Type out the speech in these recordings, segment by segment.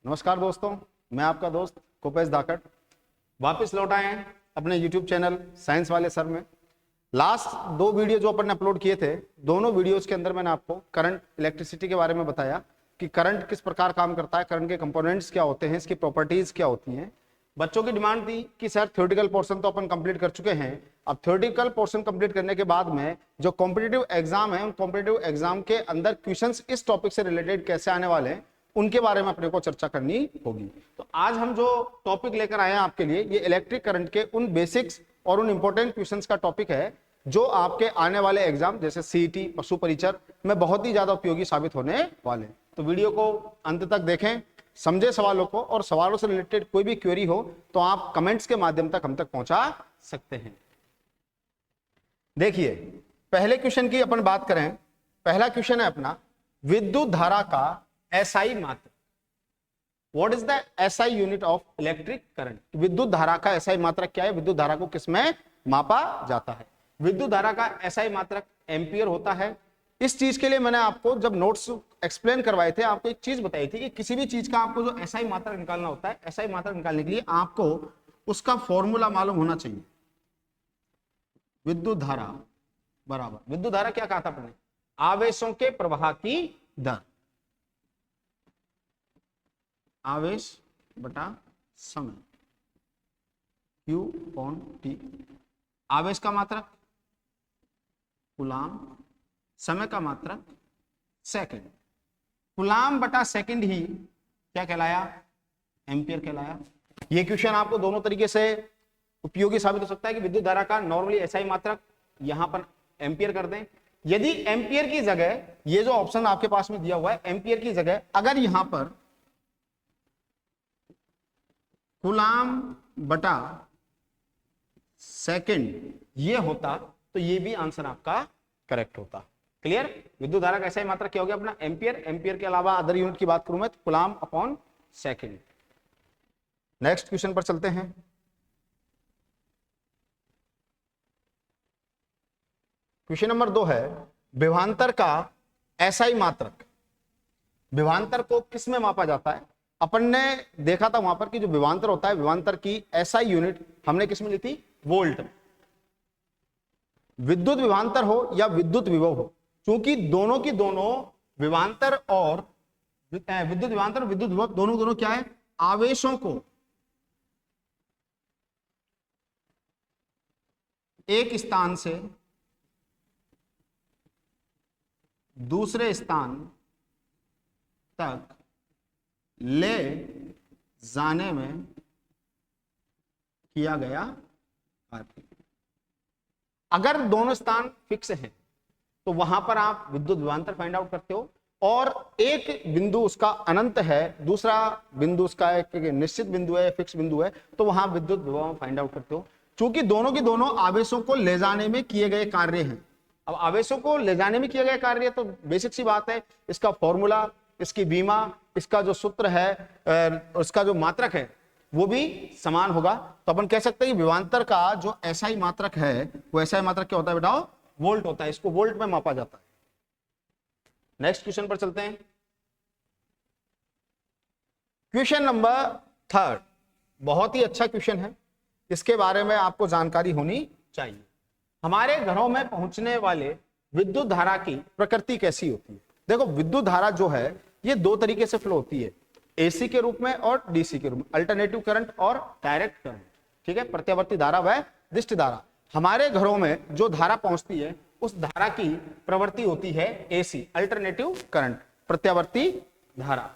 नमस्कार दोस्तों, मैं आपका दोस्त कोपेश धाकड़ वापस लौट आए हैं अपने YouTube चैनल साइंस वाले सर में। लास्ट दो वीडियो जो अपन ने अपलोड किए थे, दोनों वीडियोस के अंदर मैंने आपको करंट इलेक्ट्रिसिटी के बारे में बताया कि करंट किस प्रकार काम करता है, करंट के कंपोनेंट्स क्या होते हैं, इसकी प्रॉपर्टीज क्या होती हैं। बच्चों की डिमांड थी कि सर थ्योरेटिकल पोर्शन तो अपन कंप्लीट कर चुके हैं, अब थ्योरेटिकल पोर्शन कंप्लीट करने के बाद में जो कॉम्पिटिटिव एग्जाम है, उन कॉम्पिटिटिव एग्जाम के अंदर क्वेश्चंस इस टॉपिक से रिलेटेड कैसे आने वाले हैं उनके बारे में अपने को चर्चा करनी होगी। तो आज हम जो टॉपिक लेकर आए हैं आपके लिए, ये इलेक्ट्रिक करंट के उन बेसिक्स और उन इंपॉर्टेंट क्वेश्चंस का टॉपिक है जो आपके आने वाले एग्जाम जैसे सीईटी, पशु परिचर में बहुत ही ज्यादा उपयोगी साबित होने वाले हैं। तो वीडियो को अंत तक देखें, समझे सवालों को, और सवालों से रिलेटेड कोई भी क्वेरी हो तो आप कमेंट्स के माध्यम तक हम तक पहुंचा सकते हैं। देखिए, पहले क्वेश्चन की अपन बात करें। पहला क्वेश्चन है अपना, विद्युत धारा का एसआई मात्रक। What is the SI unit of electric current? विद्युत धारा का एसआई मात्रक क्या है? विद्युत धारा को किसमें मापा जाता है? विद्युत धारा का एसआई मात्रक एम्पियर होता है। इस चीज के लिए मैंने आपको जब नोट्स एक्सप्लेन करवाए थे, आपको एक चीज बताई थी कि किसी भी चीज का आपको जो एसआई मात्रक निकालना होता है, एसआई मात्रक निकालने के लिए आपको उसका फॉर्मूला मालूम होना चाहिए। विद्युत धारा बराबर, विद्युत धारा क्या कहा था आपने? आवेशों के प्रवाह की दर, आवेश बटा समय, Q अपॉन T। आवेश का मात्रक कूलाम, समय का मात्रक सेकंड। कूलाम बटा सेकंड ही क्या कहलाया? एम्पियर कहलाया। ये क्वेश्चन आपको दोनों तरीके से उपयोगी साबित हो सकता है कि विद्युत धारा का नॉर्मली एसआई मात्रक यहां पर एम्पियर कर दें। यदि एम्पियर की जगह, ये जो ऑप्शन आपके पास में दिया हुआ है, एम्पियर की जगह अगर यहां पर कूलाम बटा सेकंड ये होता तो ये भी आंसर आपका करेक्ट होता। क्लियर? विद्युत धारा का ऐसा ही मात्रा क्या हो गया अपना? एम्पियर। एम्पियर के अलावा अदर यूनिट की बात करूं मैं तो coulomb upon second. Next question पर चलते हैं। क्वेश्चन नंबर 2 है, विभवांतर का एसआई मात्रक। विभवांतर को किस में मापा जाता है? अपन ने देखा था वहां पर कि जो विभवांतर होता है, विभवांतर की एसआई यूनिट हमने किस में ली थी? वोल्ट। विद्युत विभवांतर हो या विद्युत विभव हो, क्योंकि दोनों की दोनों विभवांतर और विद्युत विभवांतर और विद्युत विभव दोनों क्या है? आवेशों को एक स्थान से दूसरे स्थान तक ले जाने में किया गया कार्य। अगर दोनों स्थान फिक्स हैं तो वहां पर आप विद्युत विभवांतर फाइंड आउट करते हो, और एक बिंदु उसका अनंत है, दूसरा बिंदु उसका एक निश्चित बिंदु है, फिक्स बिंदु है, तो वहां विद्युत विभव फाइंड आउट करते हो। क्योंकि दोनों की दोनों आवेशों को ले जाने में किए गए कार्य हैं। अब आवेशों को ले जाने में किया गया कार्य तो बेसिक सी बात है, इसका फॉर्मूला, इसकी बीमा, इसका जो सूत्र है, उसका जो मात्रक है वो भी समान होगा। तो अपन कह सकते हैं कि विभवांतर का जो एसआई मात्रक है वो एसआई मात्रक क्या होता है बेटा? वोल्ट होता है। इसको वोल्ट में मापा जाता है। नेक्स्ट क्वेश्चन पर चलते हैं। क्वेश्चन नंबर 3 बहुत ही अच्छा क्वेश्चन है, इसके बारे में आपको जानकारी होनी चाहिए। हमारे घरों में पहुंचने वाले विद्युत धारा की प्रकृति कैसी होती है? देखो, विद्युत धारा जो है ये दो तरीके से फ्लो होती है, एसी के रूप में और डीसी के रूप में, अल्टरनेटिव करंट और डायरेक्ट करंट। ठीक है, प्रत्यावर्ती धारा व दिष्ट धारा। हमारे घरों में जो धारा पहुंचती है उस धारा की प्रवृत्ति होती है एसी, अल्टरनेटिव करंट, प्रत्यावर्ती धारा।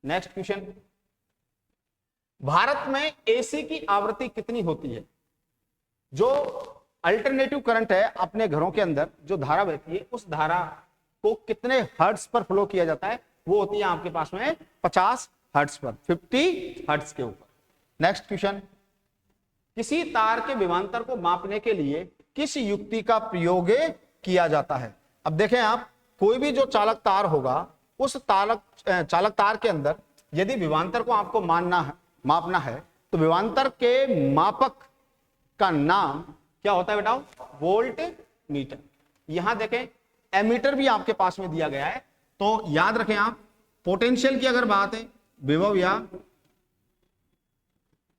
नेक्स्ट क्वेश्चन, भारत में एसी की आवृत्ति कितनी होती है? जो अल्टरनेटिव करंट है अपने घरों के अंदर जो धारा बहती है, उस धारा को कितने हर्ट्ज पर फ्लो किया जाता है? वो होती है आपके पास में 50 हर्ट्ज पर, 50 हर्ट्ज के ऊपर। नेक्स्ट क्वेश्चन, किसी तार के विभवांतर को मापने के लिए किस युक्ति का प्रयोग किया जाता है? अब देखें आप, कोई भी जो चालक तार होगा, उस चालक तार के अंदर यदि विभवांतर को आपको मापना है तो विभवांतर के मापक का नाम क्या होता है बेटा? Volt meter. यहां देखें, एमीटर भी आपके पास में दिया गया है, तो याद रखें आप, पोटेंशियल की अगर बात है विभव या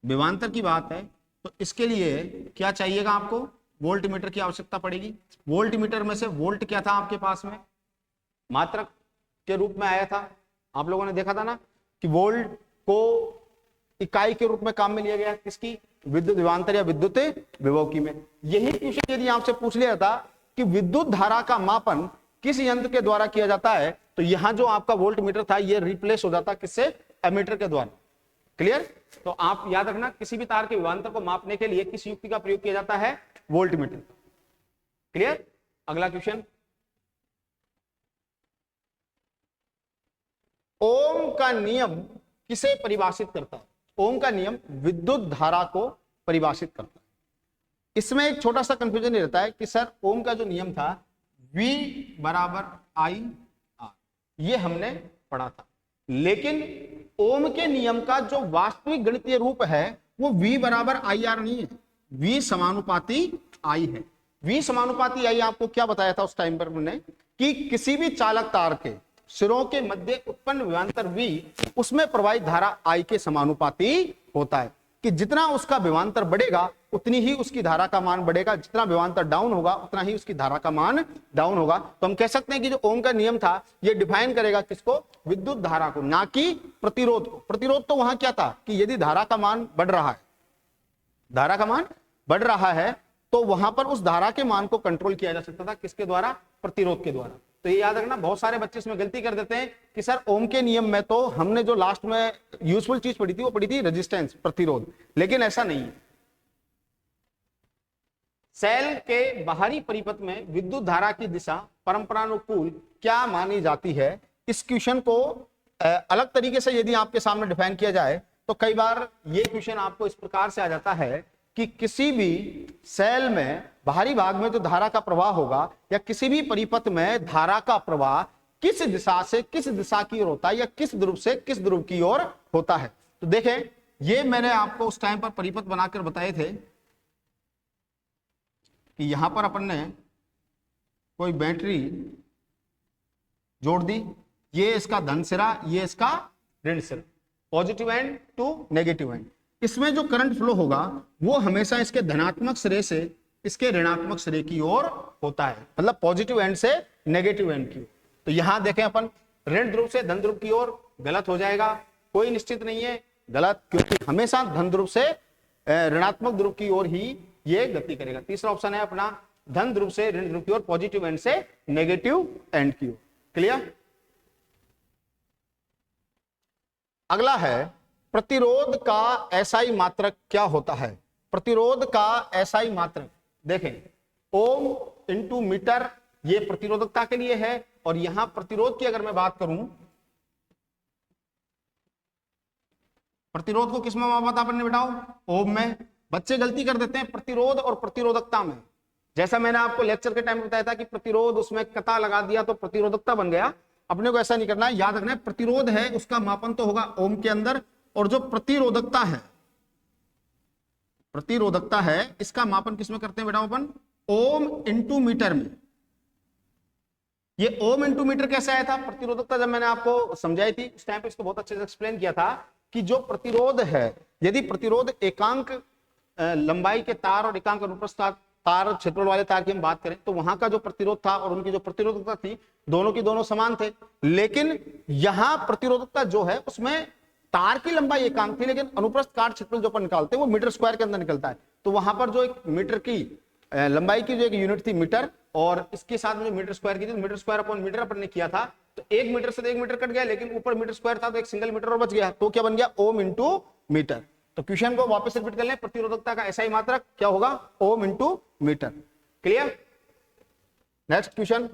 विभवांतर की बात है तो इसके लिए क्या चाहिएगा, आपको वोल्ट मीटर की आवश्यकता पड़ेगी। वोल्ट मीटर में से वोल्ट क्या था आपके पास में, मात्रक के रूप में आया था। आप लोगों ने देखा था ना कि वोल्ट को इकाई के रूप में काम में लिया गया, किसकी, विद्युत विभवांतर या विद्युत विभव की में। यही क्वेश्चन यदि आपसे पूछ लिया था कि विद्युत धारा का मापन किस यंत्र के द्वारा किया जाता है, तो यहां जो आपका वोल्ट मीटर था ये रिप्लेस हो जाता किससे, एमीटर के द्वारा। क्लियर। तो आप याद रखना, किसी भी तार के विभवांतर को मापने के लिए किस युक्ति का प्रयोग किया जाता है, वोल्ट मीटर। क्लियर। अगला क्वेश्चन, ओम का नियम किसे परिभाषित करता है। ओम का नियम विद्युत धारा को परिभाषित करता है। इसमें एक छोटा सा कंफ्यूजन रहता है कि सर ओम का जो नियम था V बराबर I R, ये हमने पढ़ा था, लेकिन ओम के नियम का जो वास्तविक गणितीय रूप है वो V बराबर I R नहीं है, V समानुपाती I है। V समानुपाती I आपको क्या बताया था उस टाइम पर मैंने, कि किसी भी चालक तार के सिरों के मध्य उत्पन्न विभवांतर V उसमें प्रवाहित धारा I के समानुपाती होता है, कि जितना उसका विभवांतर बढ़ेगा उतनी ही उसकी धारा का मान बढ़ेगा, जितना विभवांतर डाउन होगा उतना ही उसकी धारा का मान डाउन होगा। तो हम कह सकते हैं कि जो ओम का नियम था ये डिफाइन करेगा किसको, विद्युत धारा को, ना कि प्रतिरोध को। प्रतिरोध तो वहां क्या था कि यदि धारा का मान बढ़ रहा है, धारा का मान बढ़ रहा है तो वहां पर उस धारा के मान को कंट्रोल किया जा सकता था, किसके द्वारा, प्रतिरोध के द्वारा। तो ये याद रखना, बहुत सारे बच्चे इसमें गलती कर देते हैं कि सर ओम के नियम में तो हमने जो लास्ट में यूजफुल चीज पढ़ी थी वो पढ़ी थी रेजिस्टेंस, प्रतिरोध, लेकिन ऐसा नहीं है। सेल के बाहरी परिपथ में विद्युत धारा की दिशा परंपरानुकूल क्या मानी जाती है। इस क्वेश्चन को अलग तरीके से यदि आपके सामने डिफाइन किया जाए तो कई बार ये क्वेश्चन आपको इस प्रकार से आ जाता है कि किसी भी सेल में बाहरी भाग में जो धारा का प्रवाह होगा या किसी भी परिपथ में धारा का प्रवाह किस दिशा से किस दिशा की ओर होता है या किस ध्रुव से किस ध्रुव की ओर होता है। तो देखें, ये मैंने आपको उस टाइम पर परिपथ बनाकर बताए थे कि यहां पर अपन ने कोई बैटरी जोड़ दी, ये इसका धन सिरा, ये इसका ऋण सिरा, positive end to negative end. इसमें जो करंट फ्लो होगा वो हमेशा इसके धनात्मक सिरे से इसके ऋणात्मक सिरे की ओर होता है, मतलब पॉजिटिव एंड से नेगेटिव एंड की ओर। तो यहां देखें अपन, ऋण ध्रुव से धन ध्रुव की ओर, गलत हो जाएगा, कोई निश्चित नहीं है, गलत, क्योंकि हमेशा धन ध्रुव से ऋणात्मक ध्रुव की ओर ही ये गति करेगा। तीसरा ऑप्शन है अपना, धन ध्रुव से ऋण ध्रुव की ओर, पॉजिटिव एंड से नेगेटिव एंड की ओर। क्लियर। अगला है, प्रतिरोध का एसआई मात्रक क्या होता है। प्रतिरोध का एसआई मात्रक देखें, ओम इंटू मीटर, ये प्रतिरोधकता के लिए है, और यहां प्रतिरोध की अगर मैं बात करूं, प्रतिरोध को किसमें मापा था अपन ने बेटाओ, ओम में। बच्चे गलती कर देते हैं प्रतिरोध और प्रतिरोधकता में। जैसा मैंने आपको लेक्चर के टाइम में बताया था कि प्रतिरोध उसमें कता लगा दिया तो प्रतिरोधकता बन गया, अपने को ऐसा नहीं करना है। याद रखना है, प्रतिरोध है उसका मापन तो होगा ओम के अंदर, और जो प्रतिरोधकता है, प्रतिरोधकता है इसका मापन किसमें करते हैं बेटा अपन, ओम इंटू मीटर में। ये ओम इंटू मीटर कैसे आया था, प्रतिरोधकता जब मैंने आपको समझाई थी उस टाइम पे इसको बहुत अच्छे से एक्सप्लेन किया था कि जो प्रतिरोध है, यदि प्रतिरोध एकांक लंबाई के तार और एकांक अनुप्रस्थ तार क्षेत्रफल वाले तार की हम बात करें तो वहां का जो प्रतिरोध था और उनकी जो प्रतिरोधकता थी दोनों की दोनों समान थे। लेकिन यहां प्रतिरोधकता जो है उसमें तार की लंबाई एकांक थी, लेकिन अनुप्रस्थ काट क्षेत्रफल जो अपन निकालते हैं वो मीटर स्क्वायर के अंदर निकलता है। तो वहां पर जो एक मीटर की लंबाई की जो एक यूनिट थी मीटर, और इसके साथ में जो मीटर स्क्वायर की थी, मीटर स्क्वायर अपॉन मीटर अपन ने किया था, तो एक मीटर से तो एक मीटर कट गया, लेकिन ऊपर मीटर स्क्वायर था तो एक सिंगल मीटर और बच गया, तो क्या बन गया, ओम इंटू मीटर। तो क्वेश्चन को वापस रिपीट कर लें, प्रतिरोधकता का एसआई मात्रक क्या होगा, ohm into metre. Clear. Next question,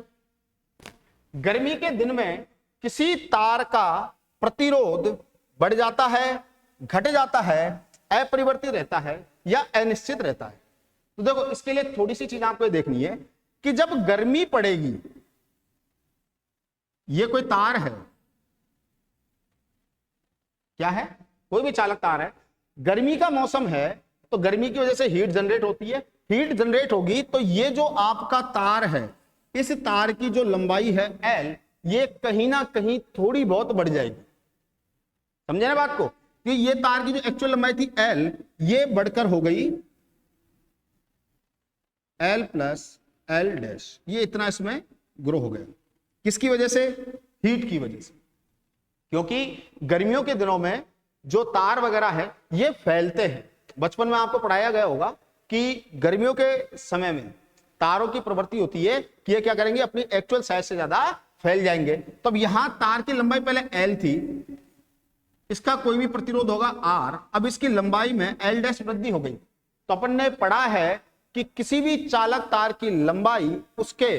गर्मी के दिन में किसी तार का प्रतिरोध बढ़ जाता है, घट जाता है, अपरिवर्तित रहता है या अनिश्चित रहता है। तो देखो इसके लिए थोड़ी सी चीज आपको देखनी है कि जब गर्मी पड़ेगी, ये कोई तार है, क्या है, कोई भी चालक तार है, गर्मी का मौसम है तो गर्मी की वजह से हीट जनरेट होती है, हीट जनरेट होगी तो ये जो आपका तार है, इस तार की जो लंबाई है L, ये कहीं ना कहीं थोड़ी बहुत बढ़ जाएगी। समझे ना बात को, कि ये तार की जो एक्चुअल लंबाई थी L, ये बढ़कर हो गई L प्लस L डैश, ये इतना इसमें ग्रो हो गया। किसकी वजह से? हीट की वजह से, क्योंकि गर्मियों के दिनों में जो तार वगैरह है ये फैलते हैं। बचपन में आपको पढ़ाया गया होगा कि गर्मियों के समय में तारों की प्रवृत्ति होती है कि ये क्या करेंगे, अपनी एक्चुअल साइज से ज्यादा फैल जाएंगे। तो अब यहां तार की लंबाई पहले L थी, इसका कोई भी प्रतिरोध होगा R, अब इसकी लंबाई में L डैश वृद्धि हो गई। तो अपन ने पढ़ा है कि किसी भी चालक तार की लंबाई उसके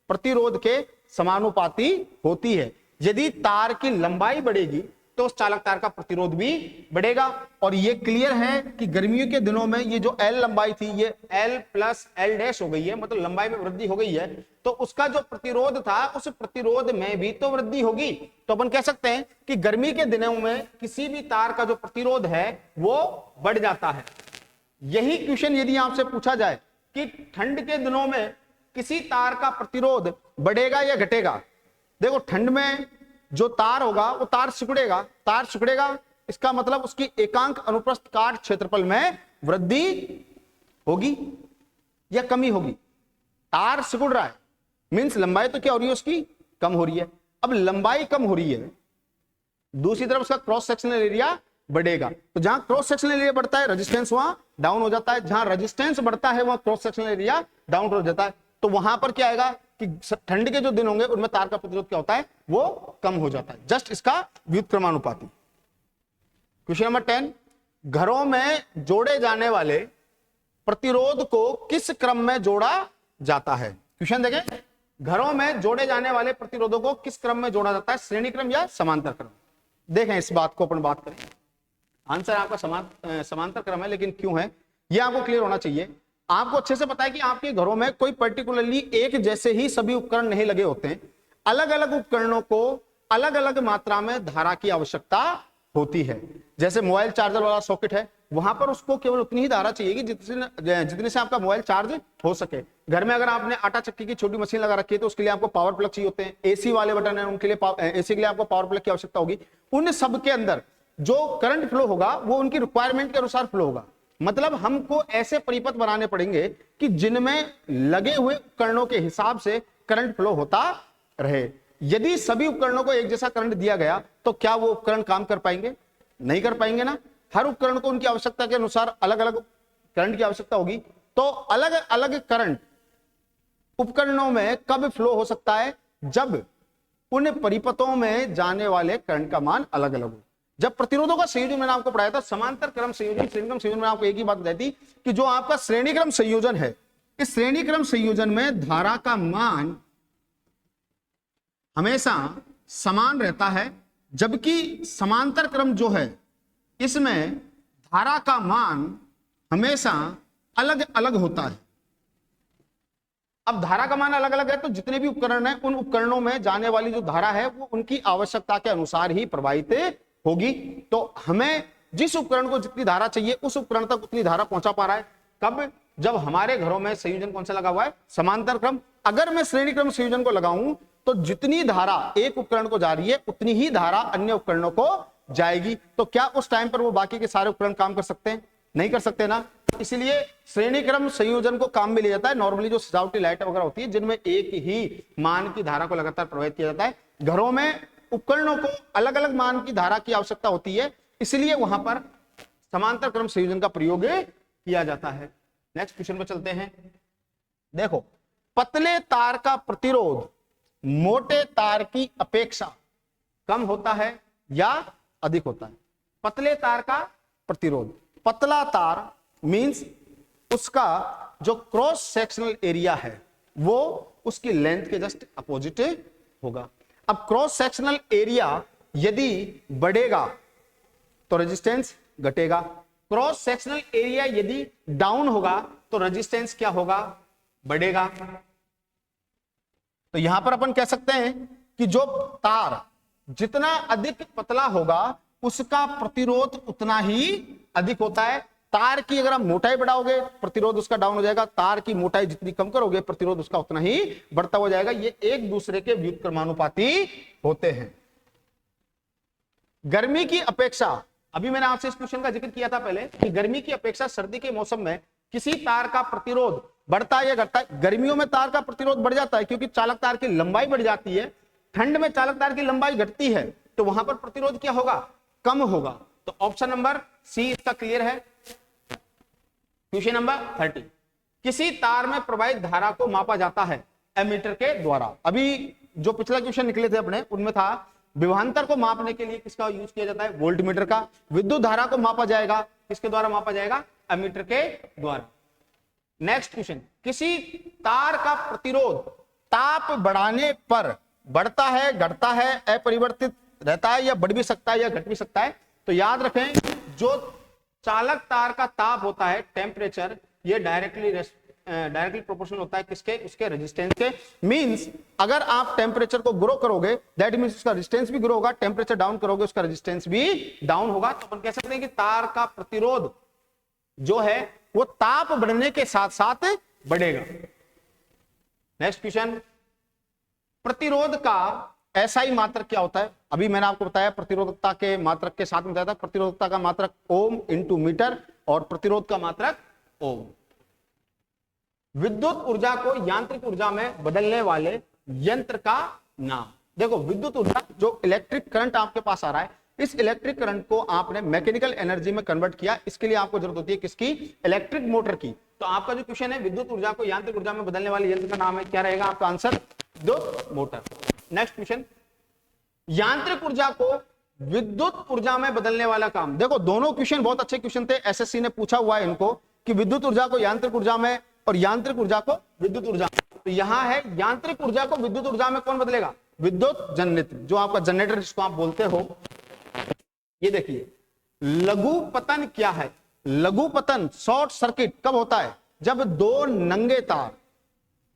प्रतिरोध के समानुपाती होती है। यदि तार की लंबाई बढ़ेगी तो उस चालक तार का प्रतिरोध भी बढ़ेगा। और ये क्लियर है कि गर्मियों के दिनों में ये जो L लंबाई थी ये L प्लस L डैश हो गई है, मतलब लंबाई में वृद्धि हो गई है, तो उसका जो प्रतिरोध था उस प्रतिरोध में भी तो वृद्धि होगी। तो अपन कह सकते हैं कि गर्मी के दिनों में किसी भी तार का जो प्रतिरोध है वो बढ़ जाता है। यही क्वेश्चन यदि आपसे पूछा जाए कि ठंड के दिनों में किसी तार का प्रतिरोध बढ़ेगा या घटेगा, देखो ठंड में जो तार होगा वो तार सिकुड़ेगा, तार सिकुड़ेगा इसका मतलब उसकी एकांक अनुप्रस्थ काट क्षेत्रफल में वृद्धि होगी या कमी होगी। तार सिकुड़ रहा है मींस लंबाई तो क्या हो रही है, उसकी कम हो रही है। अब लंबाई कम हो रही है, दूसरी तरफ उसका क्रॉस सेक्शनल एरिया बढ़ेगा। तो जहां क्रॉस सेक्शनल एरिया बढ़ता है रेजिस्टेंस वहां डाउन हो जाता है, जहां रेजिस्टेंस बढ़ता है वहां क्रॉस सेक्शनल एरिया डाउन हो जाता है। तो वहां पर क्या आएगा कि ठंड के जो दिन होंगे उनमें तार का प्रतिरोध क्या होता है, वो कम हो जाता है। जस्ट इसका व्युत्क्रमानुपाती। क्वेश्चन नंबर 10, घरों में जोड़े जाने वाले प्रतिरोध को किस क्रम में जोड़ा जाता है? क्वेश्चन देखें, घरों में जोड़े जाने वाले प्रतिरोधों को किस क्रम में जोड़ा जाता है, श्रेणी क्रम या समांतर क्रम? देखें इस बात को अपन बात करें। आंसर आपका समांतर क्रम है, लेकिन क्यों है ये आपको क्लियर होना चाहिए। आपको अच्छे से पता है कि आपके घरों में कोई पर्टिकुलरली एक जैसे ही सभी उपकरण नहीं लगे होते हैं। अलग अलग उपकरणों को अलग अलग मात्रा में धारा की आवश्यकता होती है। जैसे मोबाइल चार्जर वाला सॉकेट है, वहां पर उसको केवल उतनी ही धारा चाहिए कि जितने से आपका मोबाइल चार्ज हो सके। घर में अगर आपने आटा चक्की की छोटी मशीन लगा रखी है तो उसके लिए आपको पावर प्लग चाहिए होते हैं। एसी वाले बटन है उनके लिए एसी के लिए आपको पावर प्लग की आवश्यकता होगी। उन सब के अंदर जो करंट फ्लो होगा वो उनकी रिक्वायरमेंट के अनुसार फ्लो होगा। मतलब हमको ऐसे परिपथ बनाने पड़ेंगे कि जिनमें लगे हुए उपकरणों के हिसाब से करंट फ्लो होता रहे। यदि सभी उपकरणों को एक जैसा करंट दिया गया तो क्या वो उपकरण काम कर पाएंगे? नहीं कर पाएंगे ना। हर उपकरण को उनकी आवश्यकता के अनुसार अलग अलग करंट की आवश्यकता होगी। तो अलग अलग करंट उपकरणों में कब फ्लो हो सकता है? जब उन परिपथों में जाने वाले करंट का मान अलग अलग हो। जब प्रतिरोधों का संयोजन मैंने आपको पढ़ाया था, समांतर क्रम संयोजन, श्रेणी क्रम संयोजन में आपको एक ही बात बताई थी कि जो आपका श्रेणी क्रम संयोजन है, इस श्रेणी क्रम संयोजन में धारा का मान हमेशा समान रहता है, जबकि समांतर क्रम जो है इसमें धारा का मान हमेशा अलग अलग होता है। अब धारा का मान अलग अलग है तो जितने भी उपकरण हैं उन उपकरणों में जाने वाली जो धारा है वो उनकी आवश्यकता के अनुसार ही प्रवाहित होगी। तो हमें जिस उपकरण को जितनी धारा चाहिए उस उपकरण तक उतनी धारा पहुंचा पा रहा है। कब? जब हमारे घरों में संयोजन कौन सा लगा हुआ है? समांतर क्रम। अगर मैं श्रेणी क्रम संयोजन को लगाऊं तो जितनी धारा एक उपकरण को जा रही है उतनी ही धारा अन्य उपकरणों को जाएगी। तो क्या उस टाइम पर वो बाकी के सारे उपकरण काम कर सकते हैं? नहीं कर सकते ना। इसलिए श्रेणी क्रम संयोजन को काम में लिया जाता है नॉर्मली जो सजावटी लाइट वगैरह होती है जिनमें एक ही मान की धारा को लगातार प्रवाहित किया जाता है। घरों में उपकरणों को अलग अलग मान की धारा की आवश्यकता होती है, इसलिए वहां पर समांतर क्रम संयोजन का प्रयोग किया जाता है। नेक्स्ट क्वेश्चन पर चलते हैं। देखो, पतले तार का प्रतिरोध मोटे तार की अपेक्षा कम होता है या अधिक होता है? पतले तार का प्रतिरोध, पतला तार मींस उसका जो क्रॉस सेक्शनल एरिया है वो उसकी लेंथ के जस्ट अपोजिट होगा। अब क्रॉस सेक्शनल एरिया यदि बढ़ेगा तो रेजिस्टेंस घटेगा, क्रॉस सेक्शनल एरिया यदि डाउन होगा तो रेजिस्टेंस क्या होगा? बढ़ेगा। तो यहां पर अपन कह सकते हैं कि जो तार जितना अधिक पतला होगा उसका प्रतिरोध उतना ही अधिक होता है। तार की अगर आप मोटाई बढ़ाओगे प्रतिरोध उसका डाउन हो जाएगा, तार की मोटाई जितनी कम करोगे प्रतिरोध उसका उतना ही बढ़ता हो जाएगा। ये एक दूसरे के व्युत्क्रमानुपाती होते हैं। गर्मी की अपेक्षा, अभी मैंने आपसे इस क्वेश्चन का जिक्र किया था पहले कि गर्मी की अपेक्षा सर्दी के मौसम में किसी तार का प्रतिरोध बढ़ता है या घटता है। गर्मियों में तार का प्रतिरोध बढ़ जाता है क्योंकि चालक तार की लंबाई बढ़ जाती है, ठंड में चालक तार की लंबाई घटती है, तो वहां पर प्रतिरोध क्या होगा, कम होगा। तो ऑप्शन नंबर सी इसका क्लियर है। क्वेश्चन नंबर 30, किसी तार में प्रवाहित धारा को मापा जाता है एमीटर के द्वारा। अभी जो पिछला क्वेश्चन निकले थे अपने, उनमें था विभवांतर को मापने के लिए किसका यूज किया जाता है, वोल्टमीटर का। विद्युत धारा को मापा जाएगा किसके द्वारा, मापा जाएगा एमीटर के द्वारा। नेक्स्ट क्वेश्चन, किसी तार का प्रतिरोध ताप बढ़ाने पर बढ़ता है, घटता है, अपरिवर्तित रहता है या बढ़ भी सकता है या घट भी सकता है। तो याद रखें, जो चालक तार का ताप होता है, टेम्परेचर, ये डायरेक्टली प्रोपोर्शनल होता है किसके, उसके रेजिस्टेंस के। मींस अगर आप टेम्परेचर को ग्रो करोगे दैट मींस उसका रेजिस्टेंस भी ग्रो होगा, टेम्परेचर डाउन करोगे उसका रेजिस्टेंस भी डाउन होगा। तो अपन कह सकते हैं कि तार का प्रतिरोध जो है वो ताप बढ़ने के साथ साथ बढ़ेगा। नेक्स्ट क्वेश्चन, प्रतिरोध का एसआई मात्रक क्या होता है। अभी मैंने आपको बताया प्रतिरोधकता के मात्रक के साथ में बताया था, प्रतिरोधकता का मात्रक ओम इंटू मीटर और प्रतिरोध का मात्रक ओम। विद्युत ऊर्जा को यांत्रिक ऊर्जा में बदलने वाले यंत्र का नाम। देखो, विद्युत ऊर्जा जो इलेक्ट्रिक करंट आपके पास आ रहा है, इस इलेक्ट्रिक करंट को आपने मैकेनिकल एनर्जी में कन्वर्ट किया, इसके लिए आपको जरूरत होती है किसकी, इलेक्ट्रिक मोटर की। तो आपका जो क्वेश्चन है, विद्युत ऊर्जा को यांत्रिक ऊर्जा में बदलने वाले यंत्र का नाम है, क्या रहेगा आपका आंसर, विद्युत मोटर। नेक्स्ट क्वेश्चन, यांत्रिक ऊर्जा को विद्युत ऊर्जा में बदलने वाला काम। देखो, दोनों क्वेश्चन बहुत अच्छे क्वेश्चन थे, एसएससी ने पूछा हुआ है इनको कि विद्युत ऊर्जा को यांत्रिक ऊर्जा में और यांत्रिक ऊर्जा को विद्युत ऊर्जा। तो यहां है यांत्रिक ऊर्जा को विद्युत ऊर्जा में कौन बदलेगा, विद्युत जनरेटर, जो आपका जनरेटर जिसको आप बोलते हो। ये देखिए, लघु पतन क्या है। लघु पतन, शॉर्ट सर्किट कब होता है, जब दो नंगे तार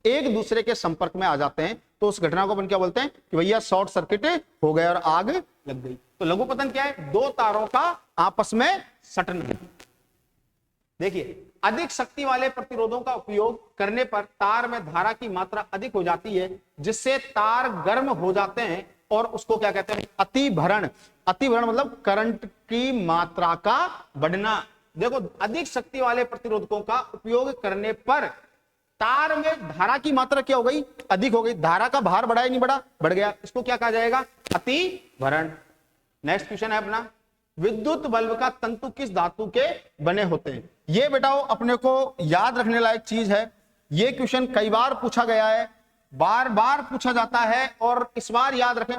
एक दूसरे के संपर्क में आ जाते हैं, तो उस घटना को अपन क्या बोलते हैं कि भैया शॉर्ट सर्किट हो गया और आग लग गई। तो लघु पतन क्या है, दो तारों का आपस में सटना। देखिए, अधिक शक्ति वाले प्रतिरोधों का उपयोग करने पर तार में धारा की मात्रा अधिक हो जाती है, जिससे तार गर्म हो जाते हैं और उसको क्या कहते हैं, अतिभरण। अतिभरण मतलब करंट की मात्रा का बढ़ना। देखो, अधिक शक्ति वाले प्रतिरोधकों का उपयोग करने पर तार में धारा की मात्रा क्या हो गई, अधिक हो गई। धारा का भार बढ़ा या नहीं बढ़ा, बढ़ गया, इसको क्या कहा जाएगा, अतिभरण। नेक्स्ट क्वेश्चन है अपना, विद्युत बल्ब का तंतु किस धातु के बने होते हैं। ये बेटाओ अपने को याद रखने लायक चीज है। ये क्वेश्चन कई बार पूछा गया है, बार बार पूछा जाता है, और इस बार याद रखें,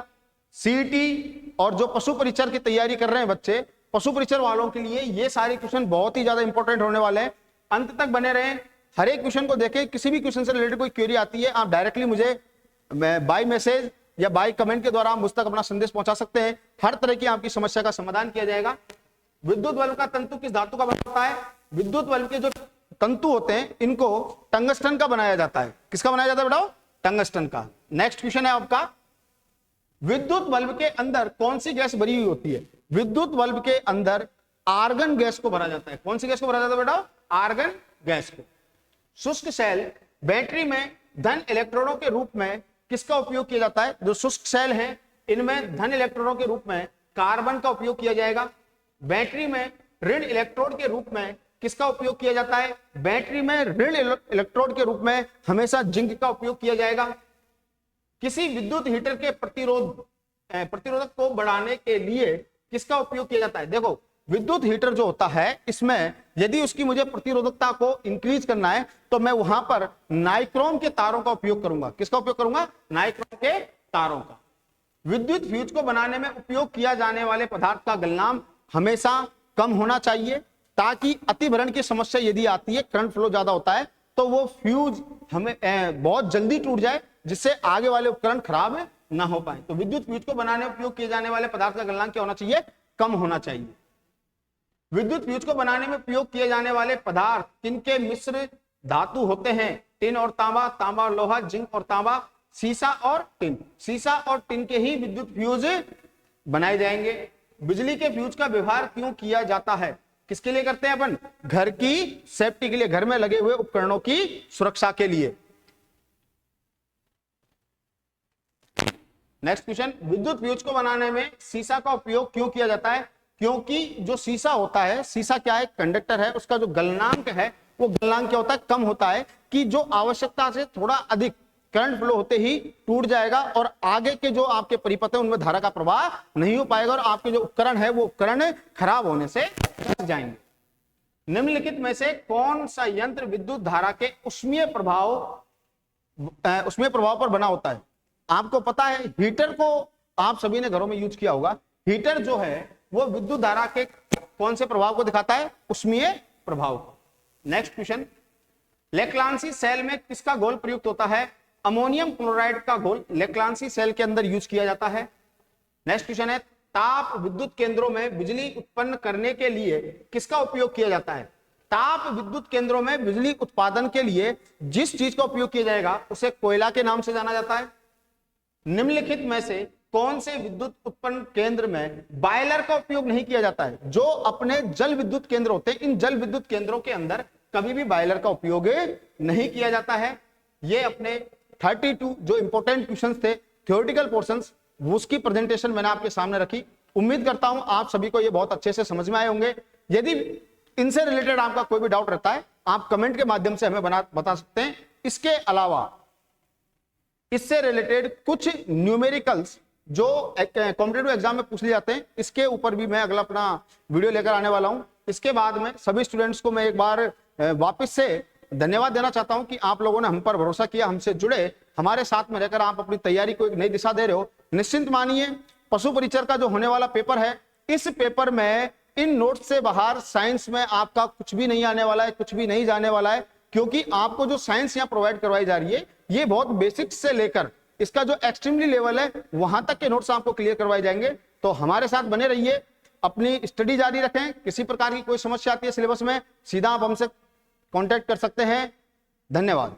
सीईटी और जो पशु परीक्षण की तैयारी कर रहे हैं बच्चे, पशु परीक्षण वालों के लिए ये सारे क्वेश्चन बहुत ही ज्यादा इंपॉर्टेंट होने वाले हैं। अंत तक बने रहें, हर एक क्वेश्चन को देखें। किसी भी क्वेश्चन से रिलेटेड कोई क्वेरी आती है, आप डायरेक्टली मुझे बाय मैसेज या बाय कमेंट के द्वारा मुझ तक अपना संदेश पहुंचा सकते हैं। हर तरह की आपकी समस्या का समाधान किया जाएगा। विद्युत बल्ब का तंतु किस धातु का बना होता है। विद्युत बल्ब के जो तंतु होते हैं इनको टंगस्टन का बनाया जाता है। किसका बनाया जाता है बेटा, टंगस्टन का। नेक्स्ट क्वेश्चन है आपका, विद्युत बल्ब के अंदर कौन सी गैस भरी हुई होती है। विद्युत बल्ब के अंदर आर्गन गैस को भरा जाता है। कौन सी गैस को भरा जाता है बेटा, आर्गन गैस को। शुष्क सेल बैटरी में धन इलेक्ट्रॉनों के रूप में किसका उपयोग किया जाता है। जो शुष्क सेल है इनमें धन इलेक्ट्रॉनों के रूप में कार्बन का उपयोग किया जाएगा। बैटरी में ऋण इलेक्ट्रोड के रूप में किसका उपयोग किया जाता है। बैटरी में ऋण इलेक्ट्रोड के रूप में हमेशा जिंक का उपयोग किया जाएगा। किसी विद्युत हीटर के प्रतिरोधक को बढ़ाने के लिए किसका उपयोग किया जाता है। देखो, विद्युत हीटर जो होता है इसमें यदि उसकी मुझे प्रतिरोधकता को इंक्रीज करना है तो मैं वहां पर नाइक्रोम के तारों का उपयोग करूंगा। किसका उपयोग करूंगा, नाइक्रोम के तारों का। विद्युत फ्यूज को बनाने में उपयोग किया जाने वाले पदार्थ का गलनांक हमेशा कम होना चाहिए, ताकि अतिभरण की समस्या यदि आती है, करंट फ्लो ज्यादा होता है, तो वो फ्यूज हमें बहुत जल्दी टूट जाए, जिससे आगे वाले उपकरण खराब ना हो पाए। तो विद्युत फ्यूज को बनाने में उपयोग किए जाने वाले पदार्थ का गलनांक क्या होना चाहिए, कम होना चाहिए। विद्युत फ्यूज को बनाने में उपयोग किए जाने वाले पदार्थ किनके मिश्र धातु होते हैं। टिन और तांबा, तांबा और लोहा, जिंक और तांबा, सीसा और टिन। सीसा और टिन के ही विद्युत फ्यूज बनाए जाएंगे। बिजली के फ्यूज का व्यवहार क्यों किया जाता है। किसके लिए करते हैं अपन, घर की सेफ्टी के लिए, घर में लगे हुए उपकरणों की सुरक्षा के लिए। नेक्स्ट क्वेश्चन, विद्युत फ्यूज को बनाने में सीसा का उपयोग क्यों किया जाता है? क्योंकि जो सीसा होता है, सीसा क्या है, कंडक्टर है, उसका जो गलनांक है वो गलनांक क्या होता है, कम होता है, कि जो आवश्यकता से थोड़ा अधिक करंट फ्लो होते ही टूट जाएगा और आगे के जो आपके परिपथ है उनमें धारा का प्रवाह नहीं हो पाएगा और आपके जो उपकरण है वो उपकरण खराब होने से बच जाएंगे। निम्नलिखित में से कौन सा यंत्र विद्युत धारा के उष्मीय प्रभाव पर बना होता है? आपको पता है हीटर को आप सभी ने घरों में यूज किया होगा। हीटर जो है वो विद्युत धारा के कौन से प्रभाव को दिखाता है? उष्मीय प्रभाव को। नेक्स्ट क्वेश्चन, लेक्लांसी सेल में किसका घोल प्रयुक्त होता है? अमोनियम क्लोराइड का घोल लेक्लांसी सेल के अंदर यूज किया जाता है। नेक्स्ट क्वेश्चन है, ताप विद्युत केंद्रों में बिजली उत्पन्न करने के लिए किसका उपयोग किया जाता है? ताप विद्युत केंद्रों में बिजली उत्पादन के लिए जिस चीज का उपयोग किया जाएगा उसे कोयला के नाम से जाना जाता है। निम्नलिखित में से कौन से विद्युत उत्पन्न केंद्र में बॉयलर का उपयोग नहीं किया जाता है? जो अपने जल विद्युत केंद्र होते हैं, इन जल विद्युत केंद्रों के अंदर कभी भी बॉयलर का उपयोग नहीं किया जाता है। ये अपने 32 जो इंपॉर्टेंट क्वेश्चंस थे, थ्योरेटिकल पोर्शंस, उसकी प्रेजेंटेशन मैंने आपके सामने रखी। उम्मीद करता हूं आप सभी को ये बहुत अच्छे से समझ में आए होंगे। यदि इनसे रिलेटेड आपका कोई भी डाउट रहता है आप कमेंट के माध्यम से हमें बता सकते हैं। इसके अलावा इससे रिलेटेड कुछ न्यूमेरिकल्स जो कॉम्पिटिटिव एग्जाम में पूछ लिए जाते हैं, इसके ऊपर भी मैं अगला अपना वीडियो लेकर आने वाला हूं। इसके बाद में सभी स्टूडेंट्स को मैं एक बार वापस से धन्यवाद देना चाहता हूं कि आप लोगों ने हम पर भरोसा किया, हमसे जुड़े, हमारे साथ में रहकर आप अपनी तैयारी को एक नई दिशा दे रहे हो। निश्चिंत मानिए पशु परिचर का जो होने वाला पेपर है, इस पेपर में इन नोट्स से बाहर साइंस में आपका कुछ भी नहीं आने वाला है, कुछ भी नहीं जाने वाला है, क्योंकि आपको जो साइंस यहाँ प्रोवाइड करवाई जा रही है ये बहुत बेसिक्स से लेकर इसका जो एक्सट्रीमली लेवल है वहां तक के नोट्स आपको क्लियर करवाए जाएंगे। तो हमारे साथ बने रहिए, अपनी स्टडी जारी रखें। किसी प्रकार की कोई समस्या आती है सिलेबस में, सीधा आप हमसे कांटेक्ट कर सकते हैं। धन्यवाद।